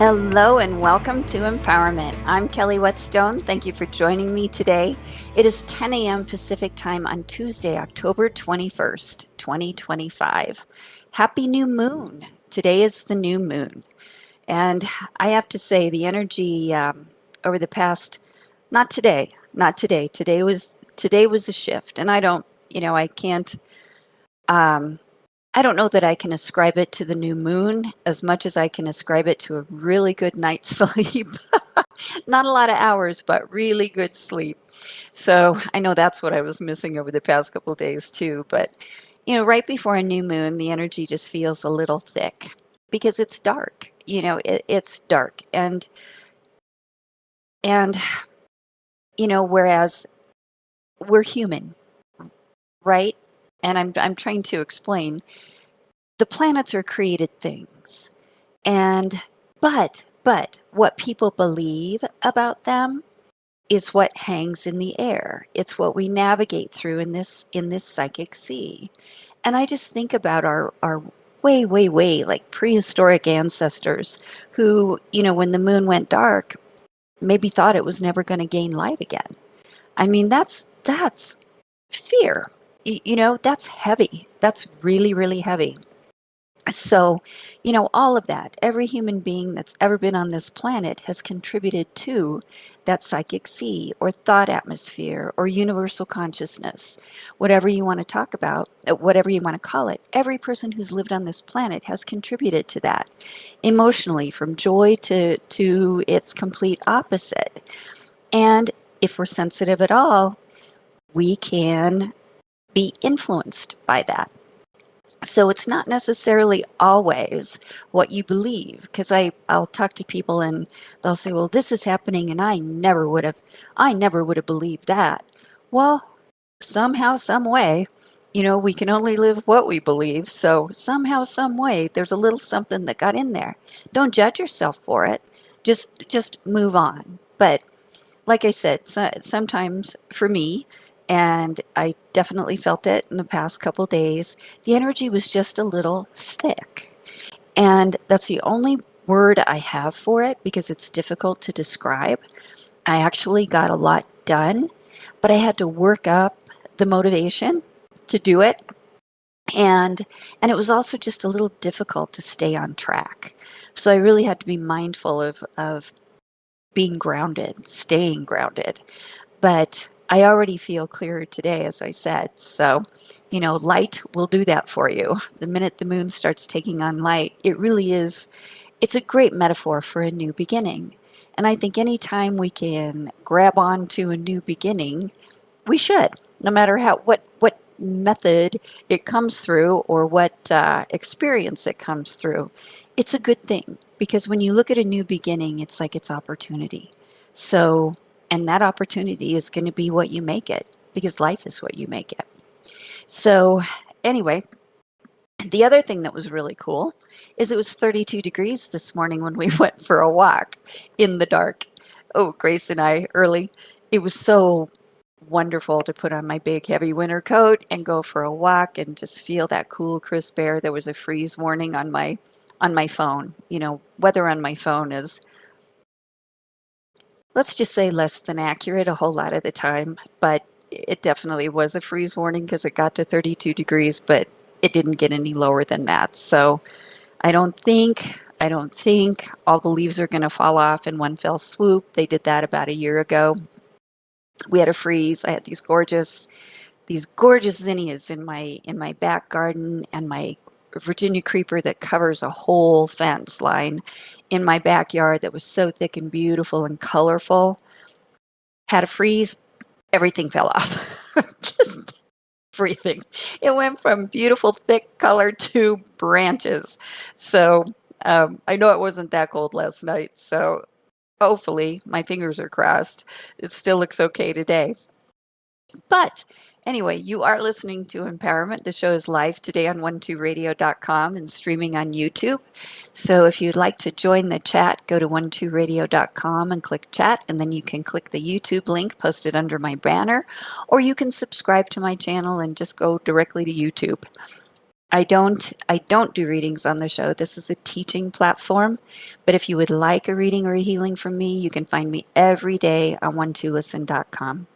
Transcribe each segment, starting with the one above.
Hello and welcome to Empowerment. I'm Kelly Whetstone. Thank you for joining me today. It is 10 a.m. Pacific time on Tuesday, October 21st, 2025. Happy new moon. Today is the new moon. And I have to say, the energy over the past, not today. Today was a shift. And I can't I don't know that I can ascribe it to the new moon as much as I can ascribe it to a really good night's sleep. Not a lot of hours, but really good sleep. So I know that's what I was missing over the past couple of days too. But, right before a new moon, the energy just feels a little thick because it's dark. It's dark. And, whereas we're human, right? And I'm trying to explain the planets are created things. And but what people believe about them is what hangs in the air. It's what we navigate through in this psychic sea. And I just think about our way like prehistoric ancestors who, when the moon went dark, maybe thought it was never going to gain light again. I mean, that's fear. That's heavy. That's really heavy. So, all of that, every human being that's ever been on this planet has contributed to that psychic sea or thought atmosphere or universal consciousness, whatever you want to talk about, whatever you want to call it. Every person who's lived on this planet has contributed to that emotionally, from joy to its complete opposite. And if we're sensitive at all, we can be influenced by that. So it's not necessarily always what you believe, because I'll talk to people and they'll say, well, this is happening and I never would have believed that. Well, somehow, some way, we can only live what we believe. So somehow, some way, there's a little something that got in there. Don't judge yourself for it. Just move on. But like I said, sometimes for me, and I definitely felt it in the past couple days, the energy was just a little thick. And that's the only word I have for it because it's difficult to describe. I actually got a lot done, but I had to work up the motivation to do it. And it was also just a little difficult to stay on track. So I really had to be mindful of being grounded, staying grounded. But I already feel clearer today, as I said. So, light will do that for you. The minute the moon starts taking on light, it really is, it's a great metaphor for a new beginning. And I think anytime we can grab on to a new beginning, we should, no matter what method it comes through or what experience it comes through. It's a good thing because when you look at a new beginning, it's like it's opportunity. So, and that opportunity is going to be what you make it because life is what you make it. So, anyway, the other thing that was really cool is it was 32 degrees this morning when we went for a walk in the dark. Oh, Grace and I early. It was so wonderful to put on my big heavy winter coat and go for a walk and just feel that cool crisp air. There was a freeze warning on my phone. Weather on my phone is, let's just say, less than accurate a whole lot of the time, but it definitely was a freeze warning because it got to 32 degrees, but it didn't get any lower than that. So I don't think all the leaves are going to fall off in one fell swoop. They did that about a year ago. We had a freeze. I had these gorgeous zinnias in my back garden, and my Virginia creeper that covers a whole fence line in my backyard that was so thick and beautiful and colorful. Had a freeze, everything fell off. Just everything. It went from beautiful thick color to branches. So I know it wasn't that cold last night. So hopefully, my fingers are crossed, it still looks okay today. But anyway, you are listening to Empowerment. The show is live today on 12radio.com and streaming on YouTube. So if you'd like to join the chat, go to 12radio.com and click chat, and then you can click the YouTube link posted under my banner, or you can subscribe to my channel and just go directly to YouTube. I don't do readings on the show. This is a teaching platform. But if you would like a reading or a healing from me, you can find me every day on one2listen.com.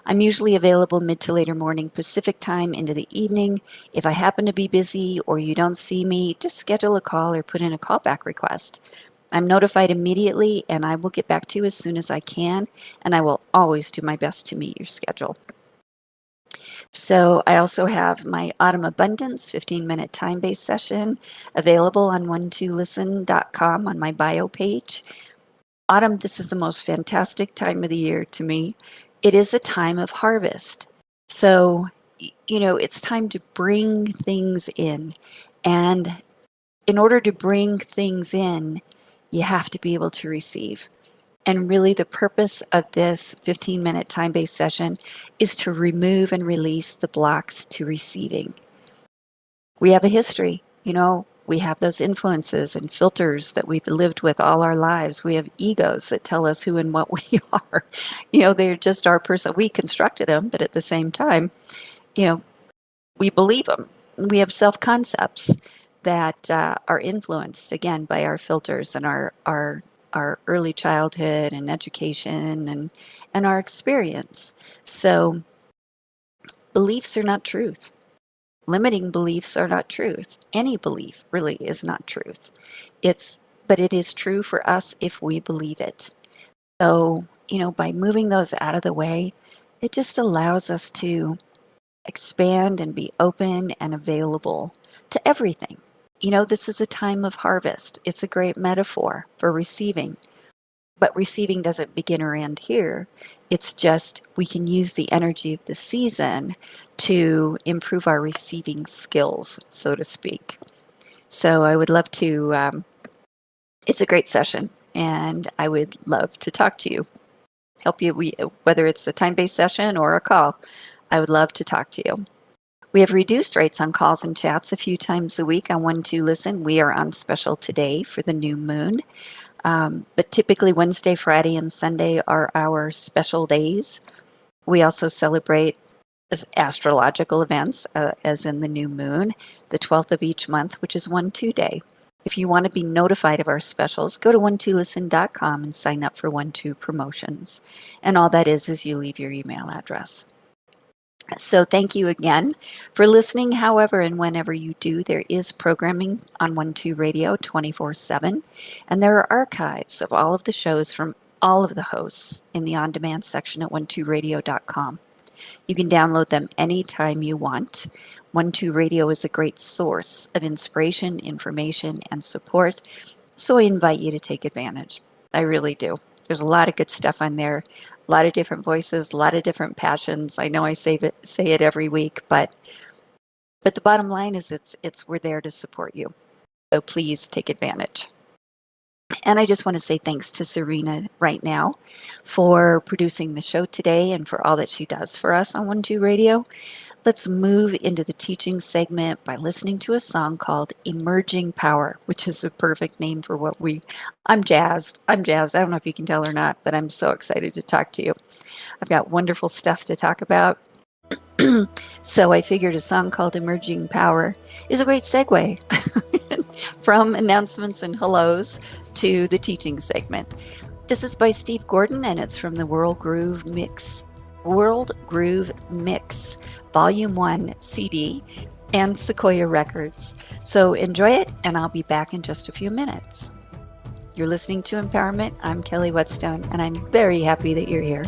I'm usually available mid to later morning Pacific time into the evening. If I happen to be busy or you don't see me, just schedule a call or put in a callback request. I'm notified immediately and I will get back to you as soon as I can, and I will always do my best to meet your schedule. So I also have my Autumn Abundance 15-minute time-based session available on one2listen.com on my bio page. Autumn, this is the most fantastic time of the year to me. It is a time of harvest. So, it's time to bring things in. And in order to bring things in, you have to be able to receive. And really, the purpose of this 15-minute time-based session is to remove and release the blocks to receiving. We have a history, we have those influences and filters that we've lived with all our lives. We have egos that tell us who and what we are. They're just our person. We constructed them, but at the same time, we believe them. We have self-concepts that are influenced, again, by our filters and our early childhood and education and our experience. So beliefs are not truth. Limiting beliefs are not truth. Any belief really is not truth. But it is true for us if we believe it. So, by moving those out of the way, it just allows us to expand and be open and available to everything. This is a time of harvest. It's a great metaphor for receiving. But receiving doesn't begin or end here. It's just we can use the energy of the season to improve our receiving skills, so to speak. So I would love to, it's a great session, and I would love to talk to you, help you, whether it's a time-based session or a call. I would love to talk to you. We have reduced rates on calls and chats a few times a week on One2Listen. We are on special today for the new moon. But typically Wednesday, Friday, and Sunday are our special days. We also celebrate astrological events, as in the new moon, the 12th of each month, which is 1-2 day. If you want to be notified of our specials, go to one2listen.com and sign up for 1-2 promotions. And all that is you leave your email address. So thank you again for listening. However, and whenever you do, there is programming on 1-2 Radio 24/7, and there are archives of all of the shows from all of the hosts in the on-demand section at 12radio.com. You can download them anytime you want. 1-2 Radio is a great source of inspiration, information, and support, so I invite you to take advantage. I really do. There's a lot of good stuff on there, a lot of different voices, a lot of different passions. I know I say it every week, but the bottom line is we're there to support you. So please take advantage. And I just want to say thanks to Serena right now for producing the show today and for all that she does for us on 1-2 Radio. Let's move into the teaching segment by listening to a song called Emerging Power, which is a perfect name for I'm jazzed. I don't know if you can tell or not, but I'm so excited to talk to you. I've got wonderful stuff to talk about. So I figured a song called Emerging Power is a great segue from announcements and hellos to the teaching segment. This is by Steve Gordon, and it's from the World Groove Mix, Volume 1 CD, and Sequoia Records. So enjoy it, and I'll be back in just a few minutes. You're listening to Empowerment. I'm Kelly Whetstone, and I'm very happy that you're here.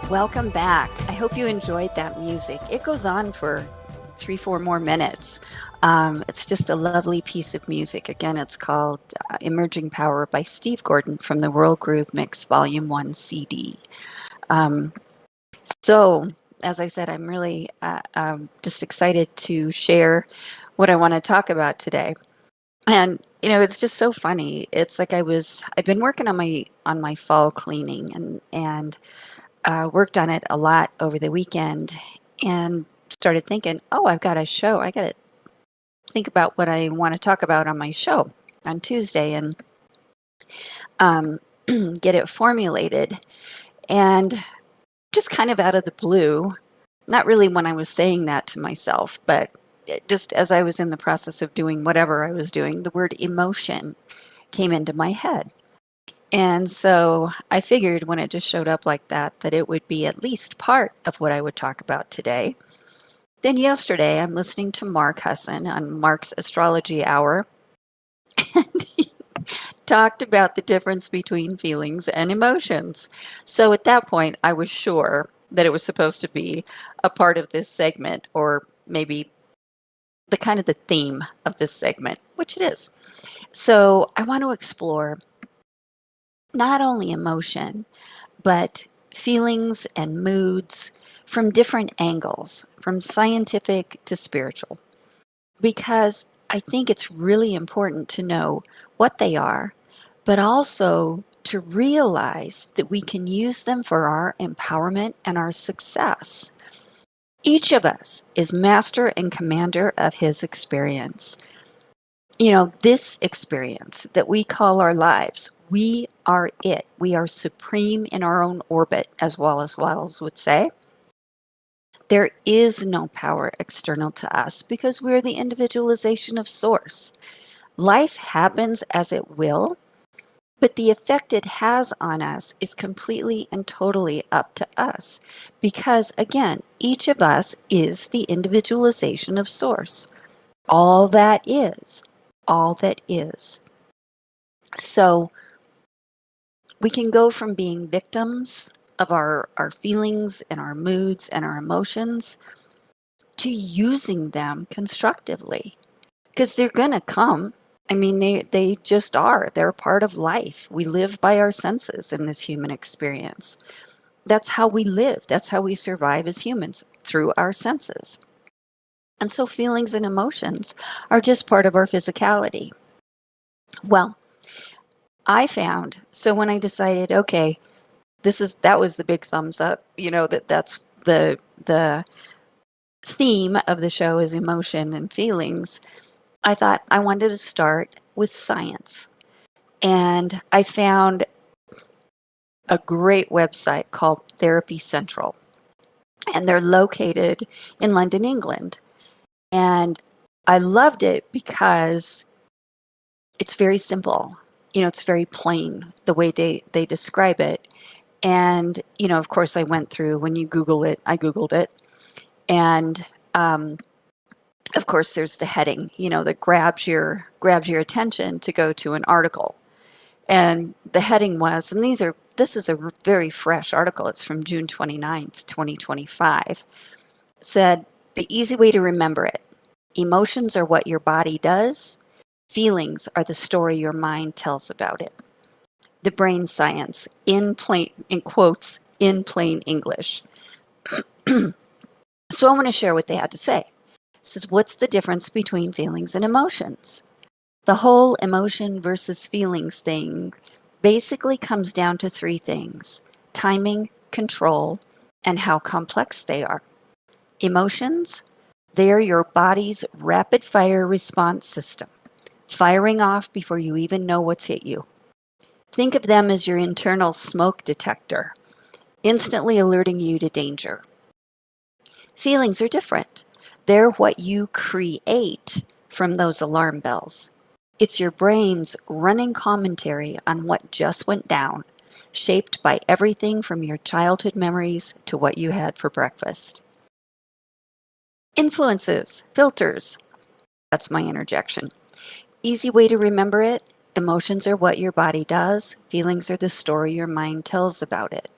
Welcome back. I hope you enjoyed that music. It goes on for 3, 4 more minutes. It's just a lovely piece of music. Again, it's called Emerging Power by Steve Gordon from the World Groove Mix Volume 1 CD. Um, so, as I said, I'm really just excited to share what I want to talk about today. And it's just so funny. It's like I've been working on my fall cleaning and worked on it a lot over the weekend and started thinking, oh, I've got a show. I got to think about what I want to talk about on my show on Tuesday and um, get it formulated. And just kind of out of the blue, not really when I was saying that to myself, but just as I was in the process of doing whatever I was doing, the word emotion came into my head. And so I figured when it just showed up like that, that it would be at least part of what I would talk about today. Then yesterday, I'm listening to Mark Husson on Mark's Astrology Hour, and he talked about the difference between feelings and emotions. So at that point, I was sure that it was supposed to be a part of this segment, or maybe the theme of this segment, which it is. So I want to explore not only emotion, but feelings and moods from different angles, from scientific to spiritual, because I think it's really important to know what they are, but also to realize that we can use them for our empowerment and our success. Each of us is master and commander of his experience. This experience that we call our lives, we are it. We are supreme in our own orbit, as Wallace Wattles would say. There is no power external to us because we're the individualization of source. Life happens as it will, but the effect it has on us is completely and totally up to us because, again, each of us is the individualization of source. All that is, all that is. So we can go from being victims of our feelings and our moods and our emotions to using them constructively because they're going to come. I mean, they just are. They're part of life. We live by our senses in this human experience. That's how we live. That's how we survive as humans, through our senses. And so feelings and emotions are just part of our physicality. Well, I found, so when I decided, okay, that was the big thumbs up, that's the theme of the show is emotion and feelings. I thought I wanted to start with science. And I found a great website called Therapy Central. And they're located in London, England. And I loved it because it's very simple. It's very plain the way they describe it. And, of course, I went through, when you Google it, I Googled it. And of course, there's the heading, that grabs your attention to go to an article. And the heading was, and this is a very fresh article. It's from June 29th, 2025. Said, the easy way to remember it. Emotions are what your body does. Feelings are the story your mind tells about it. The brain science in quotes, in plain English. So I want to share what they had to say. It says, what's the difference between feelings and emotions? The whole emotion versus feelings thing basically comes down to three things: timing, control, and how complex they are. Emotions, they're your body's rapid fire response system, firing off before you even know what's hit you. Think of them as your internal smoke detector, instantly alerting you to danger. Feelings are different. They're what you create from those alarm bells. It's your brain's running commentary on what just went down, shaped by everything from your childhood memories to what you had for breakfast. Influences, filters. That's my interjection. Easy way to remember it. Emotions are what your body does. Feelings are the story your mind tells about it.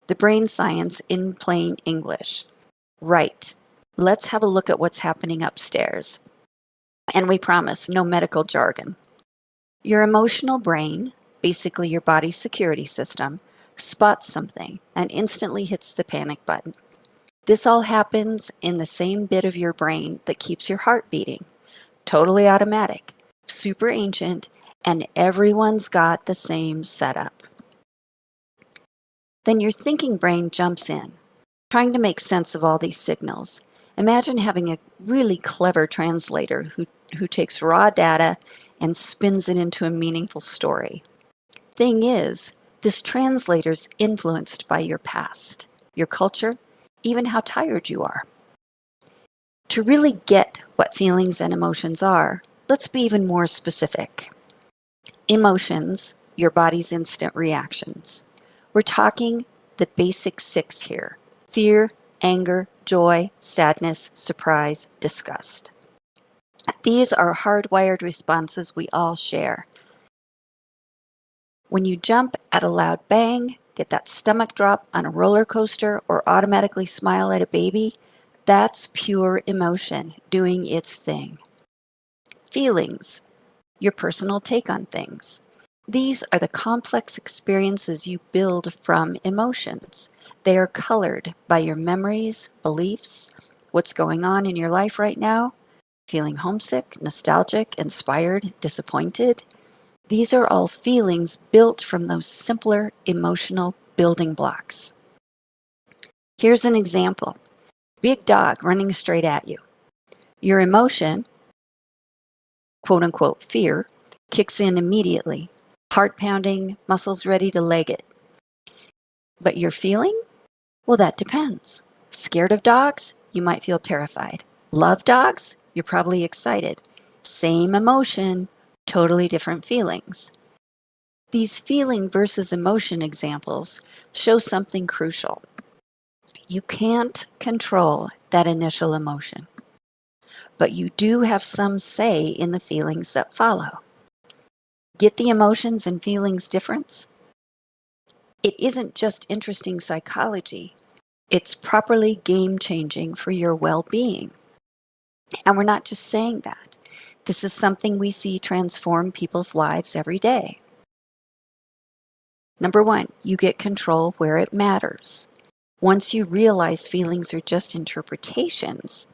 The brain science in plain English. Right. Let's have a look at what's happening upstairs. And we promise no medical jargon. Your emotional brain, basically your body's security system, spots something and instantly hits the panic button. This all happens in the same bit of your brain that keeps your heart beating. Totally automatic, super ancient, and everyone's got the same setup. Then your thinking brain jumps in, trying to make sense of all these signals. Imagine having a really clever translator who takes raw data and spins it into a meaningful story. Thing is, this translator's influenced by your past, your culture, even how tired you are. To really get what feelings and emotions are, let's be even more specific. Emotions, your body's instant reactions. We're talking the basic 6 here: fear, anger, joy, sadness, surprise, disgust. These are hardwired responses we all share. When you jump at a loud bang, get that stomach drop on a roller coaster, or automatically smile at a baby, that's pure emotion doing its thing. Feelings, your personal take on things. These are the complex experiences you build from emotions. They are colored by your memories, beliefs, what's going on in your life right now, feeling homesick, nostalgic, inspired, disappointed. These are all feelings built from those simpler emotional building blocks. Here's an example. Big dog running straight at you. Your emotion, quote unquote fear, kicks in immediately. Heart pounding, muscles ready to leg it. But your feeling? Well, that depends. Scared of dogs? You might feel terrified. Love dogs? You're probably excited. Same emotion, totally different feelings. These feeling versus emotion examples show something crucial. You can't control that initial emotion, but you do have some say in the feelings that follow. Get the emotions and feelings difference? It isn't just interesting psychology, it's properly game-changing for your well-being. And we're not just saying that. This is something we see transform people's lives every day. Number 1, you get control where it matters. Once you realize feelings are just interpretations,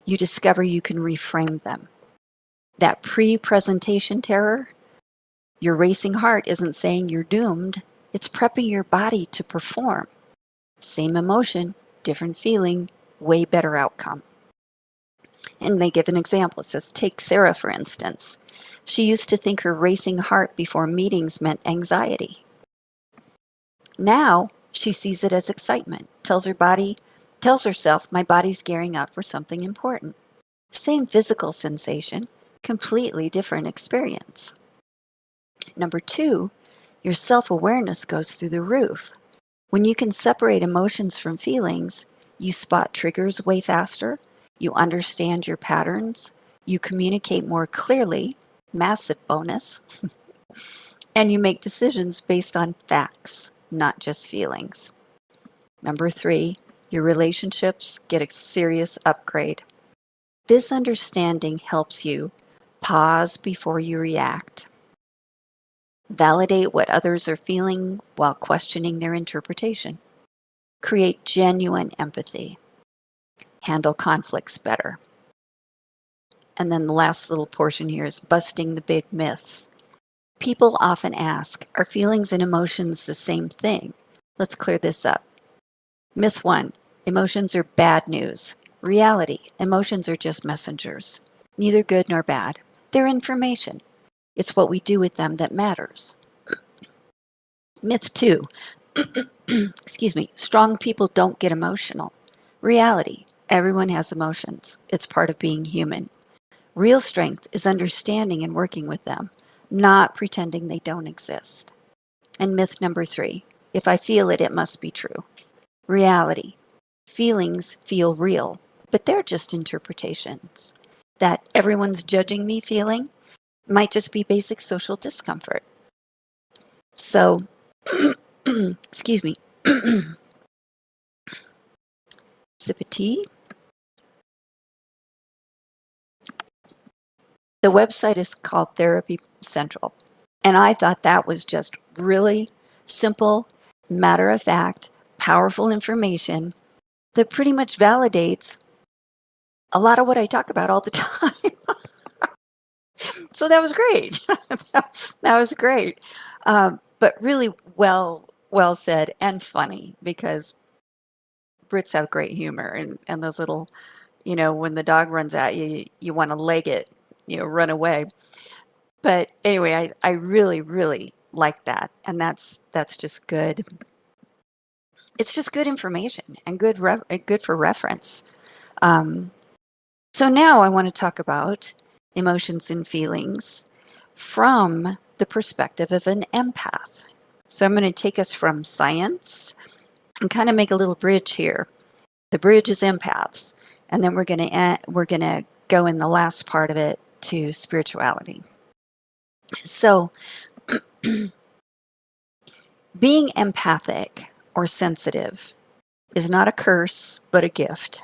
you discover you can reframe them. That pre-presentation terror, your racing heart isn't saying you're doomed, it's prepping your body to perform. Same emotion, different feeling, way better outcome. And they give an example. It says, take Sarah, for instance. She used to think her racing heart before meetings meant anxiety. Now she sees it as excitement, tells herself, my body's gearing up for something important. Same physical sensation, completely different experience. Number 2, your self-awareness goes through the roof. When you can separate emotions from feelings, you spot triggers way faster, you understand your patterns, you communicate more clearly, massive bonus, and you make decisions based on facts, not just feelings. Number 3, your relationships get a serious upgrade. This understanding helps you pause before you react, validate what others are feeling while questioning their interpretation, create genuine empathy, handle conflicts better. And then the last little portion here is busting the big myths. People often ask, are feelings and emotions the same thing? Let's clear this up. Myth 1, emotions are bad news. Reality, emotions are just messengers. Neither good nor bad. They're information. It's what we do with them that matters. Myth 2, excuse me, strong people don't get emotional. Reality, everyone has emotions. It's part of being human. Real strength is understanding and working with them, not pretending they don't exist. And myth number 3, if I feel it, it must be true. Reality, feelings feel real, but they're just interpretations. That everyone's judging me feeling might just be basic social discomfort. So, excuse me, sip of tea. The website is called Therapy Central. And I thought that was just really simple, matter of fact, powerful information that pretty much validates a lot of what I talk about all the time. So that was great. That was great. But really well said and funny, because Brits have great humor, and those little, when the dog runs at you, you want to leg it, run away. But anyway, I really, really like that. And that's just good. It's just good information and good for reference. Um, so now I want to talk about emotions and feelings from the perspective of an empath. So I'm going to take us from science and kind of make a little bridge here. The bridge is empaths, and then we're going to go in the last part of it to spirituality. So being empathic or sensitive is not a curse, but a gift,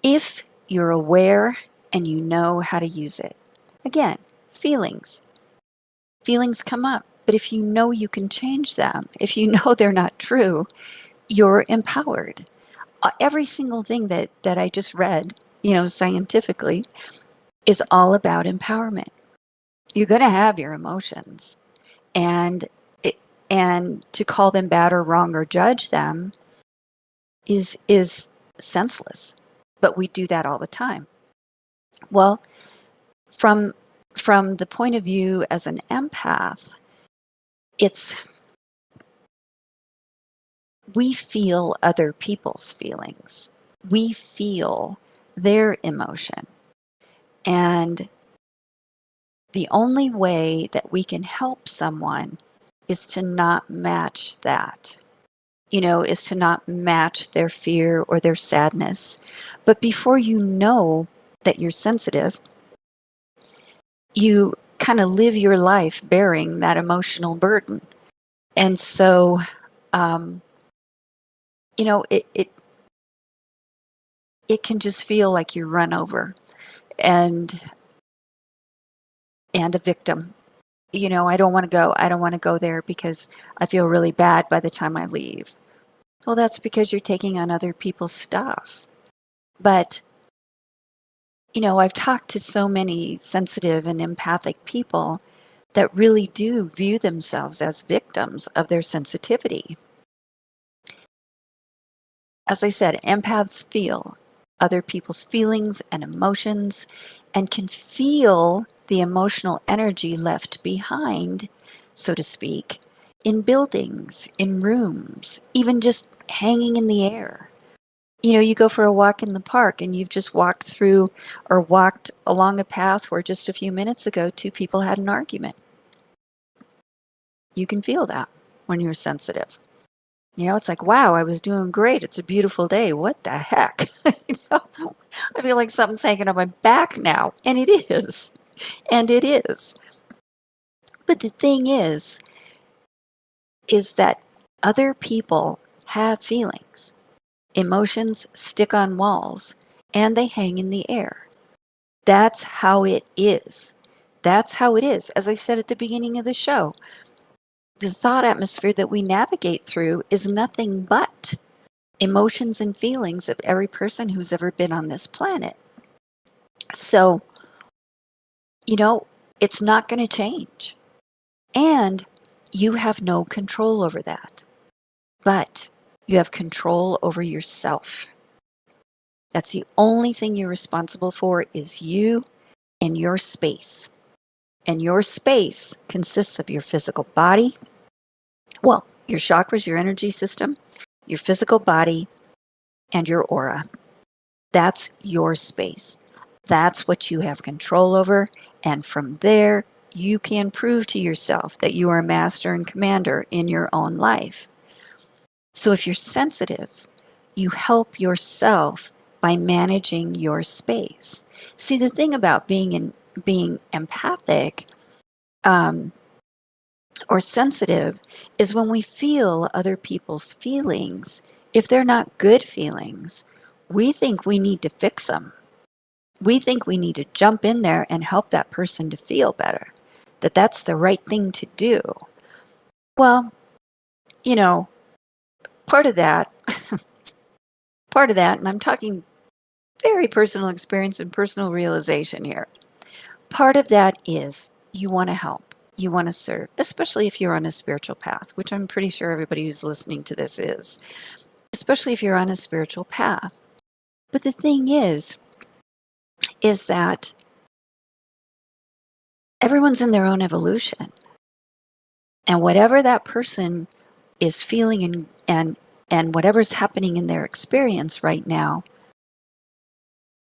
if you're aware and you know how to use it. Again, feelings come up, but if you know you can change them, if you know they're not true, you're empowered. Every single thing that I just read, scientifically, is all about empowerment. You're going to have your emotions, and and to call them bad or wrong or judge them is senseless. But we do that all the time. Well, from the point of view as an empath, we feel other people's feelings. We feel their emotion. And the only way that we can help someone is to not match that, is to not match their fear or their sadness. But before you know that you're sensitive, you kind of live your life bearing that emotional burden. And so, it can just feel like you're run over and a victim. I don't want to go there because I feel really bad by the time I leave. Well, that's because you're taking on other people's stuff. But, I've talked to so many sensitive and empathic people that really do view themselves as victims of their sensitivity. As I said, empaths feel other people's feelings and emotions and can feel the emotional energy left behind, so to speak, in buildings, in rooms, even just hanging in the air. You go for a walk in the park and you've just walked through or walked along a path where just a few minutes ago 2 people had an argument. You can feel that when you're sensitive. It's like, wow, I was doing great. It's a beautiful day. What the heck? I feel like something's hanging on my back now. And it is. And it is. But the thing is that other people have feelings. Emotions stick on walls and they hang in the air. That's how it is. That's how it is. As I said at the beginning of the show, the thought atmosphere that we navigate through is nothing but emotions and feelings of every person who's ever been on this planet. So, it's not going to change. And you have no control over that. But you have control over yourself. That's the only thing you're responsible for, is you and your space. And your space consists of your physical body, well, your chakras, your energy system, your physical body, and your aura. That's your space. That's what you have control over. And from there, you can prove to yourself that you are a master and commander in your own life. So if you're sensitive, you help yourself by managing your space. See, the thing about being empathic or sensitive is when we feel other people's feelings, if they're not good feelings, we think we need to fix them. We think we need to jump in there and help that person to feel better, that that's the right thing to do. Well, you know, part of that, and I'm talking very personal experience and personal realization here. Part of that is you want to help, you want to serve, especially if you're on a spiritual path, which I'm pretty sure everybody who's listening to this is, especially if you're on a spiritual path. But the thing is that everyone's in their own evolution. And whatever that person is feeling and whatever's happening in their experience right now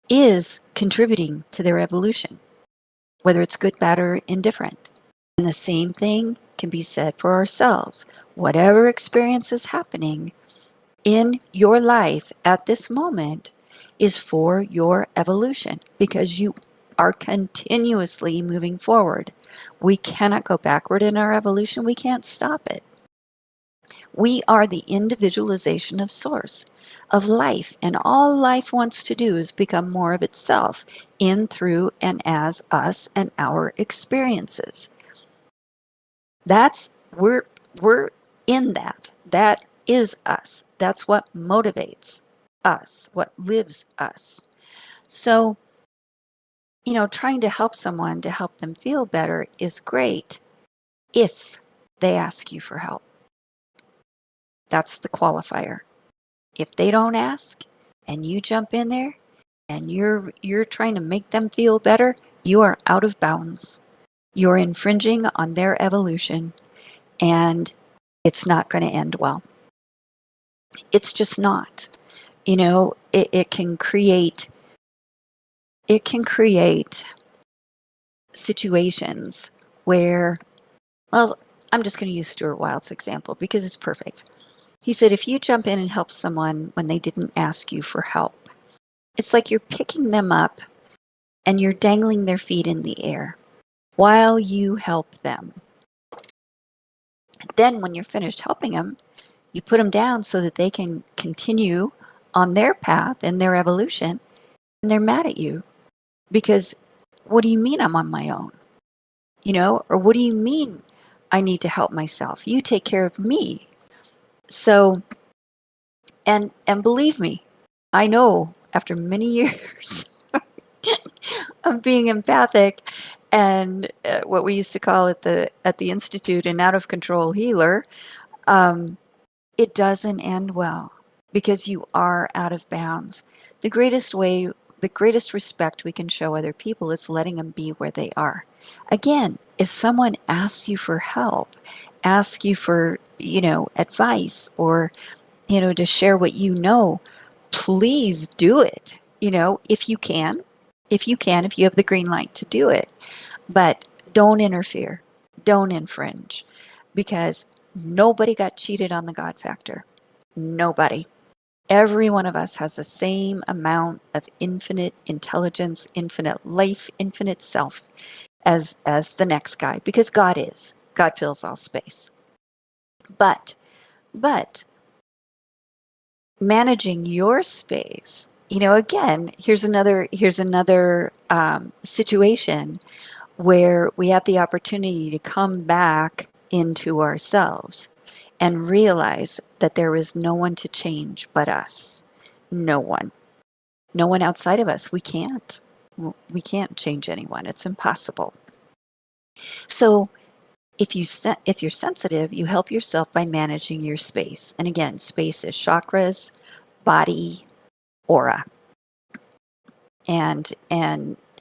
is contributing to their evolution, whether it's good, bad, or indifferent. And the same thing can be said for ourselves. Whatever experience is happening in your life at this moment is for your evolution, because you are continuously moving forward. We cannot go backward in our evolution. We can't stop it. We are the individualization of source, of life, and all life wants to do is become more of itself in, through, and as us and our experiences. We're in that. That is us. That's what motivates us, what lives us. So, trying to help someone to help them feel better is great if they ask you for help. That's the qualifier. If they don't ask and you jump in there and you're trying to make them feel better, you are out of bounds. You're infringing on their evolution, and it's not going to end well. It's just not. It can create situations where, well, I'm just going to use Stuart Wilde's example because it's perfect. He said, if you jump in and help someone when they didn't ask you for help, it's like you're picking them up and you're dangling their feet in the air while you help them. Then when you're finished helping them, you put them down so that they can continue on their path and their evolution, and they're mad at you because, what do you mean I'm on my own? Or what do you mean I need to help myself? You take care of me. So, and believe me, I know after many years of being empathic and what we used to call at the Institute an out of control healer, it doesn't end well because you are out of bounds. The greatest respect we can show other people is letting them be where they are. Again, if someone asks you for help, asks you for, advice, or, to share what please do it. If you can, if you have the green light to do it, but don't interfere, don't infringe, because nobody got cheated on the God factor. Nobody. Every one of us has the same amount of infinite intelligence, infinite life, infinite self as the next guy, because God fills all space. But managing your space, again, here's another situation where we have the opportunity to come back into ourselves and realize that there is no one to change but us. No one outside of us. We can't change anyone. It's impossible. So if you're sensitive, you help yourself by managing your space. And again, space is chakras, body, aura. And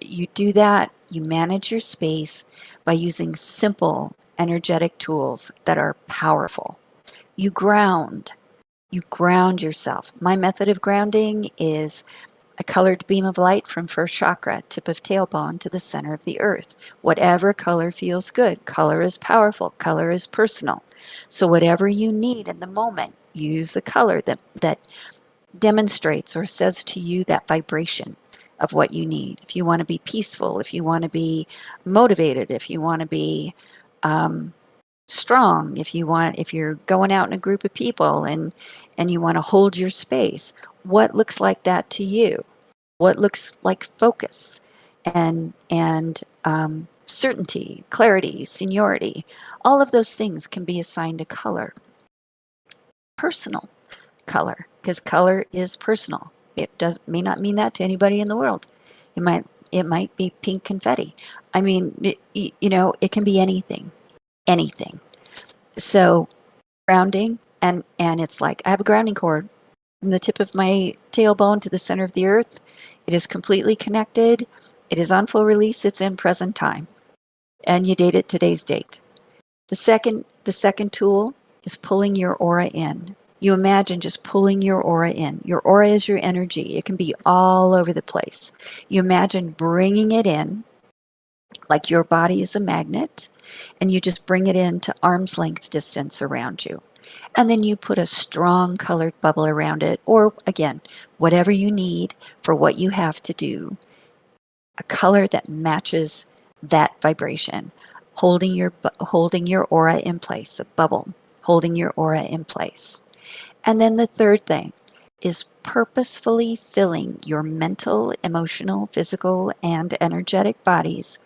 you do that, you manage your space by using simple energetic tools that are powerful. You ground yourself. My method of grounding is a colored beam of light from first chakra, tip of tailbone, to the center of the earth. Whatever color feels good. Color is powerful. Color is personal. So whatever you need in the moment, use a color that demonstrates or says to you that vibration of what you need. If you want to be peaceful, if you want to be motivated, if you want to be strong, if you're going out in a group of people and you want to hold your space, what looks like that to you? What looks like focus and certainty, clarity, seniority? All of those things can be assigned a color. Personal color, because color is personal. It may not mean that to anybody in the world. It might be pink confetti. I mean, it can be anything, anything. So grounding, and it's like I have a grounding cord from the tip of my tailbone to the center of the earth. It is completely connected. It is on full release. It's in present time, and you date it today's date. The second tool is pulling your aura in. You imagine just pulling your aura in. Your aura is your energy. It can be all over the place. You imagine bringing it in like your body is a magnet, and you just bring it in to arm's length distance around you. And then you put a strong colored bubble around it, or again, whatever you need for what you have to do, a color that matches that vibration, holding your aura in place, a bubble, holding your aura in place. And then the third thing is purposefully filling your mental, emotional, physical, and energetic bodies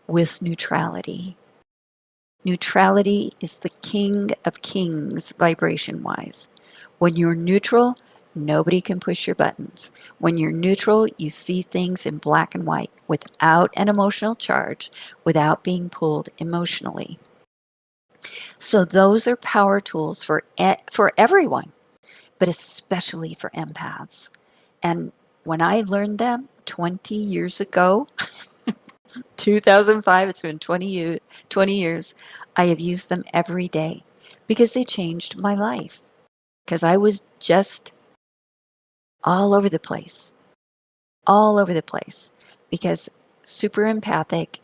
with neutrality. Neutrality is the king of kings vibration wise. When you're neutral, nobody can push your buttons. When you're neutral, you see things in black and white without an emotional charge, without being pulled emotionally. So those are power tools for everyone, but especially for empaths. And when I learned them 20 years ago, 2005, it's been 20 years, I have used them every day because they changed my life. Because I was just all over the place, because super empathic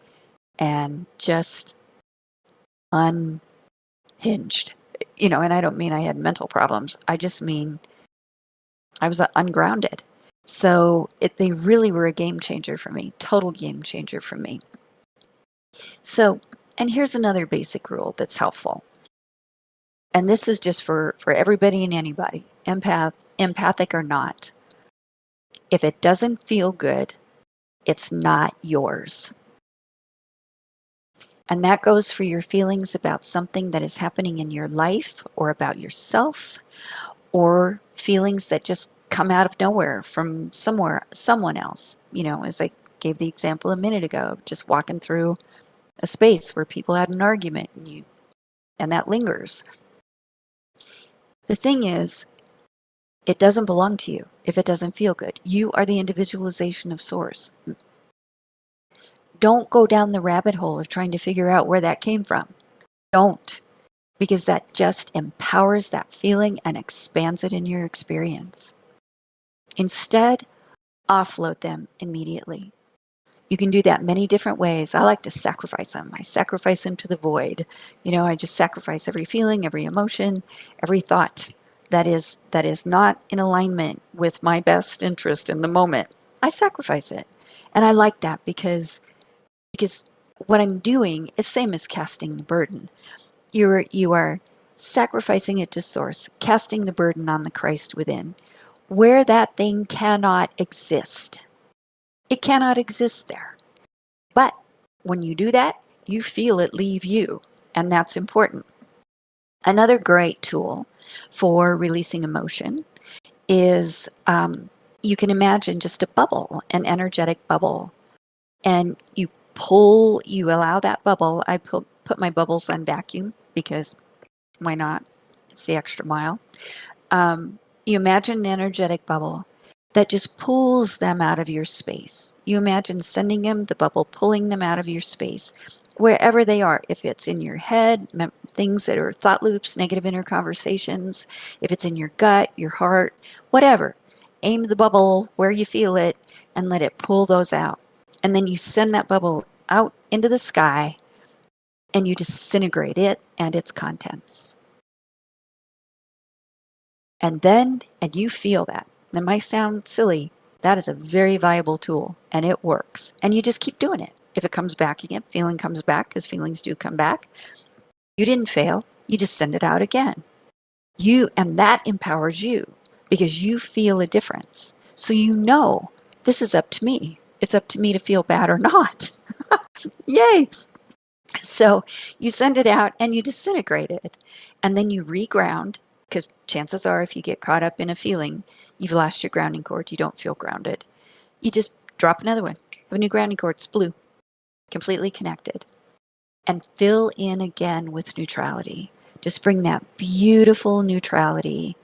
and just unhinged. And I don't mean I had mental problems. I just mean I was ungrounded. So they really were a game changer for me, total game changer for me. So, and here's another basic rule that's helpful. And this is just for everybody and anybody, empathic or not. If it doesn't feel good, it's not yours. And that goes for your feelings about something that is happening in your life or about yourself, or feelings that just come out of nowhere from someone else. As I gave the example a minute ago, of just walking through a space where people had an argument and that lingers. The thing is, it doesn't belong to you if it doesn't feel good. You are the individualization of source. Don't go down the rabbit hole of trying to figure out where that came from. Don't, because that just empowers that feeling and expands it in your experience. Instead, offload them immediately. You can do that many different ways. I like to sacrifice them. I sacrifice them to the void. I just sacrifice every feeling, every emotion, every thought that is not in alignment with my best interest in the moment. I sacrifice it. And I like that because what I'm doing is same as casting the burden. You are sacrificing it to source, casting the burden on the Christ within, where that thing cannot exist. It cannot exist there. But when you do that, you feel it leave you, and that's important. Another great tool for releasing emotion is you can imagine just a bubble, an energetic bubble, and you allow that bubble. I put my bubbles on vacuum because why not? It's the extra mile. You imagine an energetic bubble that just pulls them out of your space. You imagine sending them, the bubble pulling them out of your space, wherever they are. If it's in your head, things that are thought loops, negative inner conversations, if it's in your gut, your heart, whatever. Aim the bubble where you feel it and let it pull those out. And then you send that bubble out into the sky and you disintegrate it and its contents. And you feel that. That might sound silly. That is a very viable tool and it works. And you just keep doing it. If it comes back again, feeling comes back, because feelings do come back, you didn't fail. You just send it out again. And that empowers you. because you feel a difference. So you know, this is up to me. It's up to me to feel bad or not. Yay! So you send it out and you disintegrate it. And then you reground, because chances are, if you get caught up in a feeling, you've lost your grounding cord. You don't feel grounded. You just drop another one. Have a new grounding cord. It's blue, completely connected. And fill in again with neutrality. Just bring that beautiful neutrality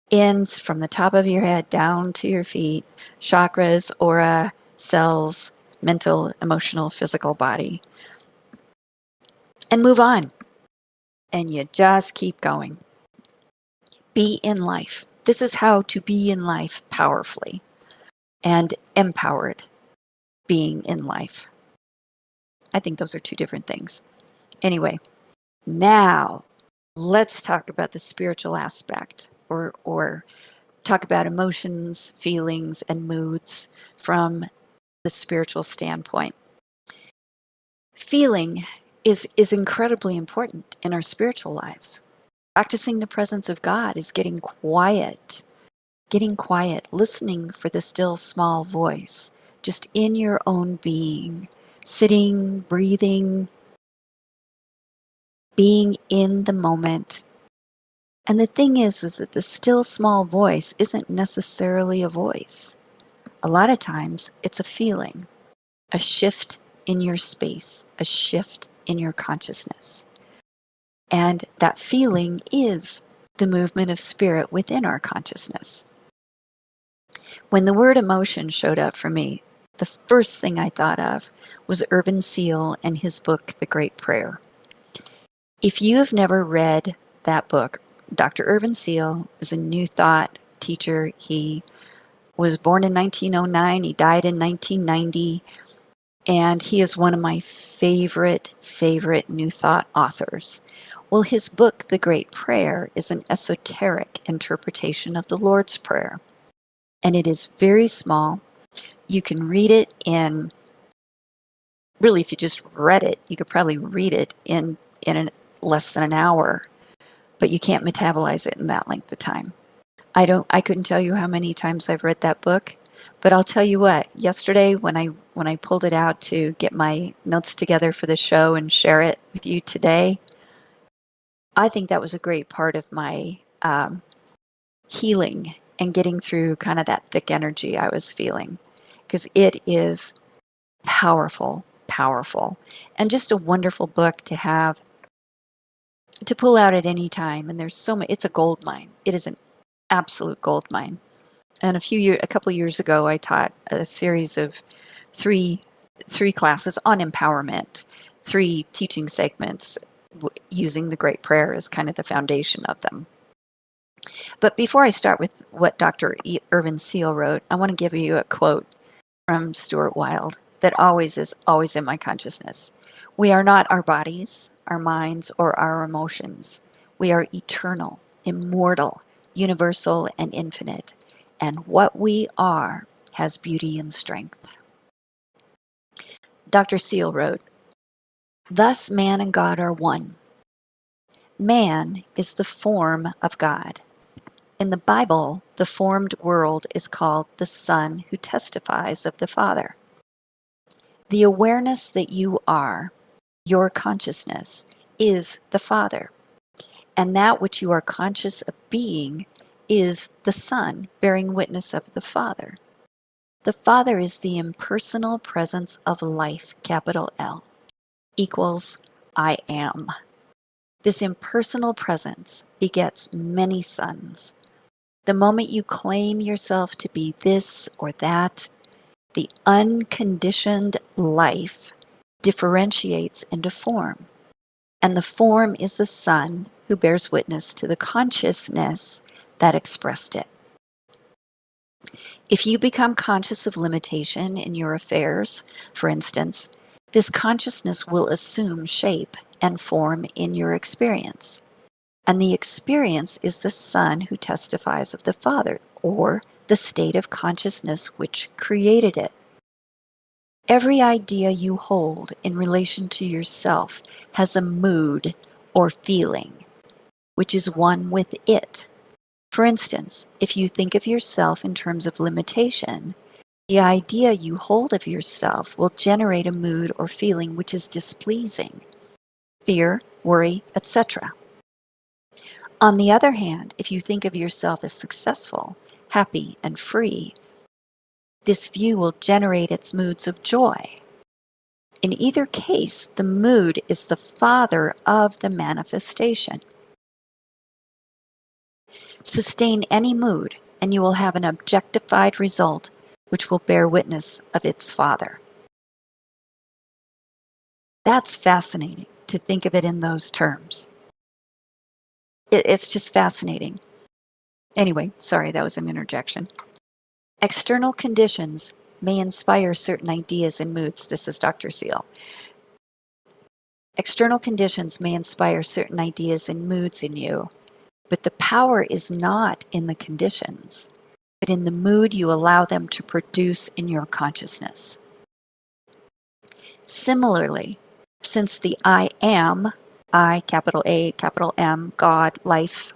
in from the top of your head down to your feet, chakras, aura, cells, mental, emotional, physical body. And move on. And you just keep going. Be in life. This is how to be in life powerfully and empowered being in life. I think those are two different things. Anyway, now let's talk about the spiritual aspect or talk about emotions, feelings, and moods from the spiritual standpoint. Feeling is incredibly important in our spiritual lives. Practicing the presence of God is getting quiet, listening for the still small voice, just in your own being, sitting, breathing, being in the moment. And the thing is that the still small voice isn't necessarily a voice. A lot of times it's a feeling, a shift in your space, a shift in your consciousness. And that feeling is the movement of spirit within our consciousness. When the word emotion showed up for me, the first thing I thought of was Irvin Seal and his book, The Great Prayer. If you have never read that book, Dr. Irvin Seal is a New Thought teacher. He was born in 1909. He died in 1990. And he is one of my favorite New Thought authors. Well, his book, The Great Prayer, is an esoteric interpretation of the Lord's Prayer. And it is very small. You can read it in, really, if you just read it, you could probably read it in less than an hour, but you can't metabolize it in that length of time. I couldn't tell you how many times I've read that book, but I'll tell you what, yesterday when I pulled it out to get my notes together for the show and share it with you today, I think that was a great part of my healing and getting through kind of that thick energy I was feeling, because it is powerful, and just a wonderful book to have to pull out at any time. And there's so much, it's a gold mine. It is an absolute gold mine. And a couple of years ago, I taught a series of three classes on empowerment, 3 teaching segments using the Great Prayer as kind of the foundation of them. But before I start with what Dr. Irvin Seal wrote, I want to give you a quote from Stuart Wilde that is always in my consciousness. We are not our bodies, our minds, or our emotions. We are eternal, immortal, universal, and infinite. And what we are has beauty and strength. Dr. Seal wrote, "Thus man and God are one. Man is the form of God. In the Bible, the formed world is called the Son who testifies of the Father. The awareness that you are, your consciousness, is the Father, and that which you are conscious of being is the Son bearing witness of the Father. The Father is the impersonal presence of life, capital L, equals I am. This impersonal presence begets many sons. The moment you claim yourself to be this or that, the unconditioned life differentiates into form, and the form is the Son who bears witness to the consciousness that expressed it. If you become conscious of limitation in your affairs, for instance, this consciousness will assume shape and form in your experience. And the experience is the Son who testifies of the Father, or the state of consciousness which created it. Every idea you hold in relation to yourself has a mood or feeling, which is one with it. For instance, if you think of yourself in terms of limitation, the idea you hold of yourself will generate a mood or feeling which is displeasing, fear, worry, etc. On the other hand, if you think of yourself as successful, happy, and free, this view will generate its moods of joy. In either case, the mood is the father of the manifestation. Sustain any mood, and you will have an objectified result which will bear witness of its father. That's fascinating to think of it in those terms. It's just fascinating. Anyway, sorry, that was an interjection. External conditions may inspire certain ideas and moods. This is Dr. Seal. External conditions may inspire certain ideas and moods in you, but the power is not in the conditions, but in the mood you allow them to produce in your consciousness. Similarly, since the I am, I, capital A, capital M, God, life,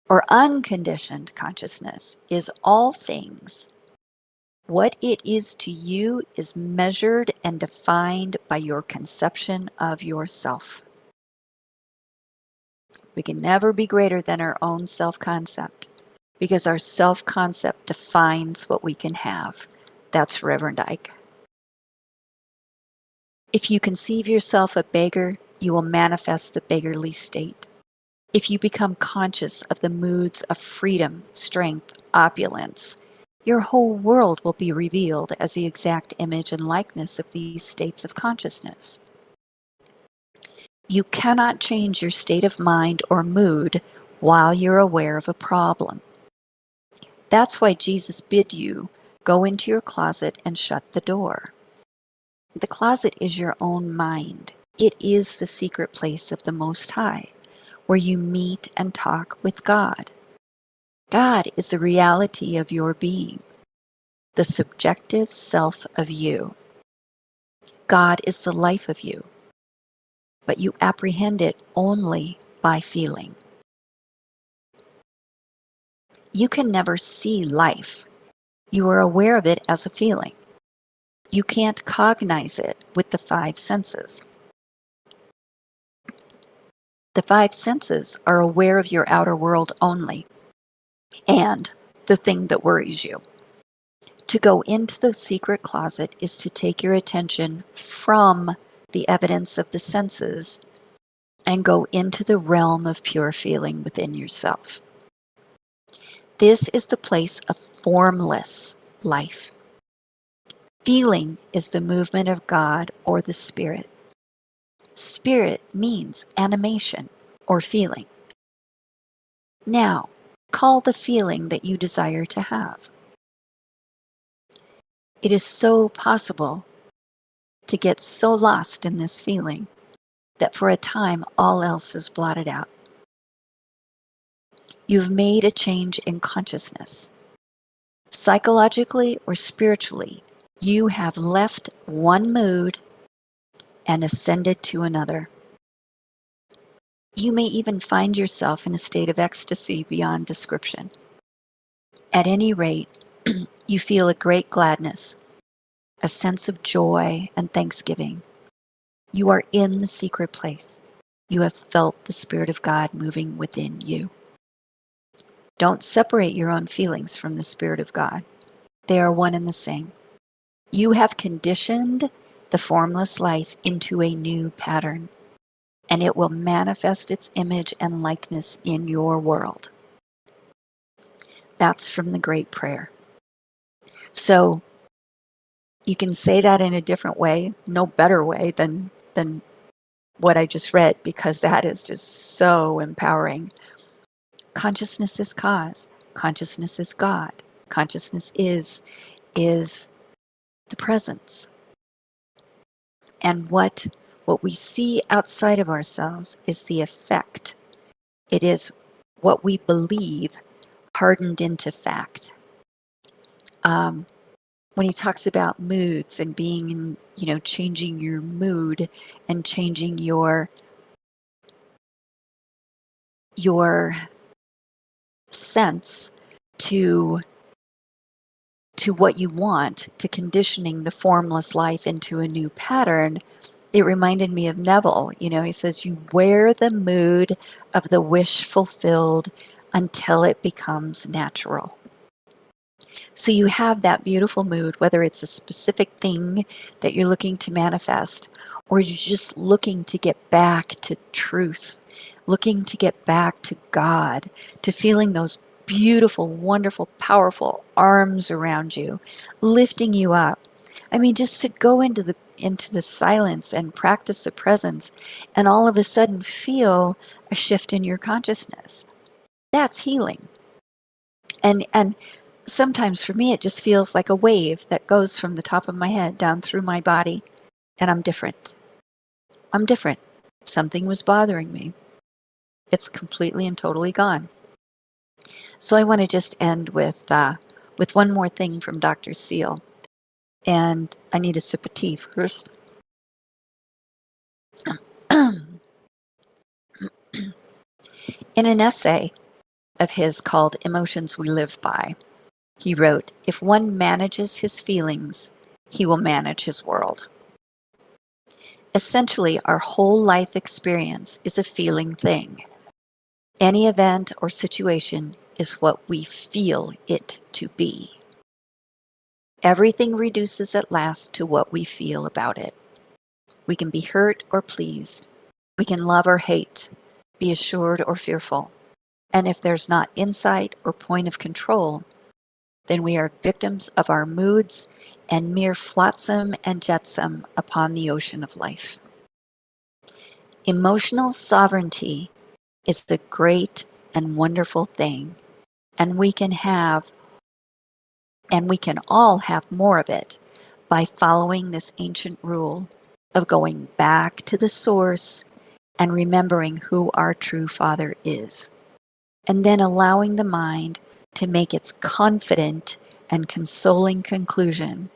or unconditioned consciousness is all things, what it is to you is measured and defined by your conception of yourself. We can never be greater than our own self-concept because our self-concept defines what we can have. That's Reverend Ike. If you conceive yourself a beggar, you will manifest the beggarly state. If you become conscious of the moods of freedom, strength, opulence, your whole world will be revealed as the exact image and likeness of these states of consciousness. You cannot change your state of mind or mood while you're aware of a problem. That's why Jesus bid you go into your closet and shut the door. The closet is your own mind. It is the secret place of the Most High, where you meet and talk with God. God is the reality of your being, the subjective self of you. God is the life of you, but you apprehend it only by feeling. You can never see life. You are aware of it as a feeling. You can't cognize it with the five senses. The five senses are aware of your outer world only, and the thing that worries you. To go into the secret closet is to take your attention from the evidence of the senses and go into the realm of pure feeling within yourself. This is the place of formless life. Feeling is the movement of God or the Spirit. Spirit means animation or feeling. Now, call the feeling that you desire to have. It is so possible to get so lost in this feeling that for a time all else is blotted out. You've made a change in consciousness. Psychologically or spiritually, you have left one mood and ascended to another. You may even find yourself in a state of ecstasy beyond description. At any rate, you feel a great gladness, a sense of joy and thanksgiving. You are in the secret place. You have felt the Spirit of God moving within you. Don't separate your own feelings from the Spirit of God. They are one and the same. You have conditioned the formless life into a new pattern, and it will manifest its image and likeness in your world. That's from the Great Prayer. So you can say that in a different way, no better way than what I just read, because that is just so empowering. Consciousness is cause. Consciousness is God. Consciousness is the presence. And what we see outside of ourselves is the effect. It is what we believe hardened into fact. When he talks about moods and being in, changing your mood and changing your sense to what you want, to conditioning the formless life into a new pattern, it reminded me of Neville. You know, he says, you wear the mood of the wish fulfilled until it becomes natural. So you have that beautiful mood, whether it's a specific thing that you're looking to manifest, or you're just looking to get back to truth, looking to get back to God, to feeling those beautiful, wonderful, powerful arms around you, lifting you up. I mean, just to go into the silence and practice the presence and all of a sudden feel a shift in your consciousness. That's healing. And sometimes for me, it just feels like a wave that goes from the top of my head down through my body, and I'm different. I'm different. Something was bothering me. It's completely and totally gone. So I want to just end with one more thing from Dr. Seal, and I need a sip of tea first. In an essay of his called Emotions We Live By, he wrote, "If one manages his feelings, he will manage his world." Essentially, our whole life experience is a feeling thing. Any event or situation is what we feel it to be. Everything reduces at last to what we feel about it. We can be hurt or pleased. We can love or hate, be assured or fearful. And if there's not insight or point of control, then we are victims of our moods and mere flotsam and jetsam upon the ocean of life. Emotional sovereignty is the great and wonderful thing, and we can all have more of it by following this ancient rule of going back to the source and remembering who our true Father is, and then allowing the mind to make its confident and consoling conclusion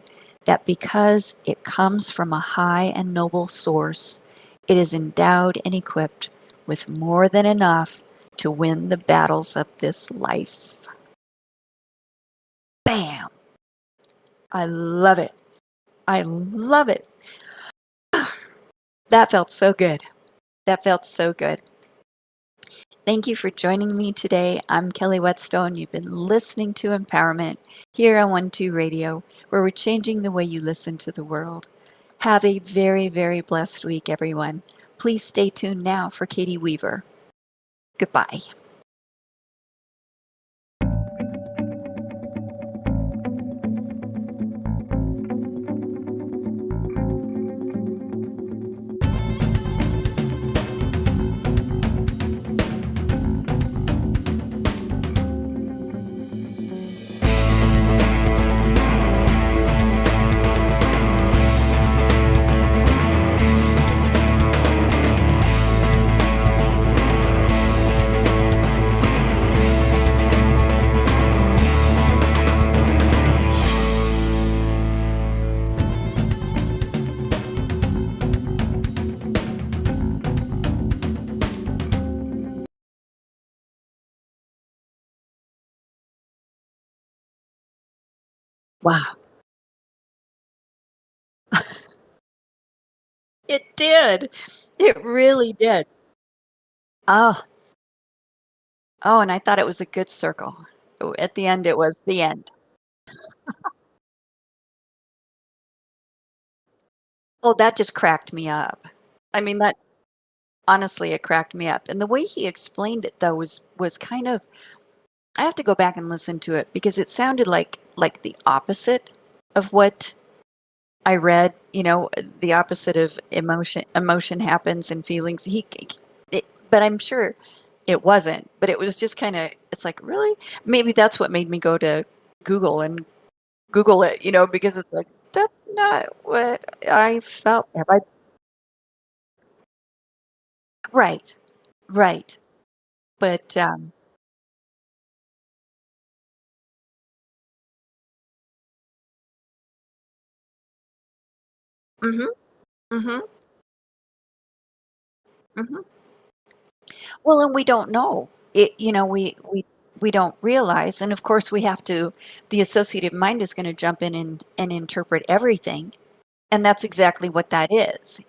that because it comes from a high and noble source, it is endowed and equipped with more than enough to win the battles of this life. Bam! I love it. I love it. That felt so good. That felt so good. Thank you for joining me today. I'm Kelly Whetstone. You've been listening to Empowerment here on 1-2 Radio, where we're changing the way you listen to the world. Have a very, very blessed week, everyone. Please stay tuned now for Katie Weaver. Goodbye. Wow. It did. It really did. Oh, oh, and I thought it was a good circle. At the end, it was the end. Oh, that just cracked me up. I mean, that honestly, it cracked me up. And the way he explained it, though, was kind of, I have to go back and listen to it because it sounded like the opposite of what I read, the opposite of emotion happens and feelings. But I'm sure it wasn't, but it was just kind of, it's like, really? Maybe that's what made me go to Google and Google it, because it's like, that's not what I felt. Right, right. But, mhm, mhm, mhm. Well, and we don't know. We we don't realize. And of course, the associative mind is going to jump in and interpret everything. And that's exactly what that is.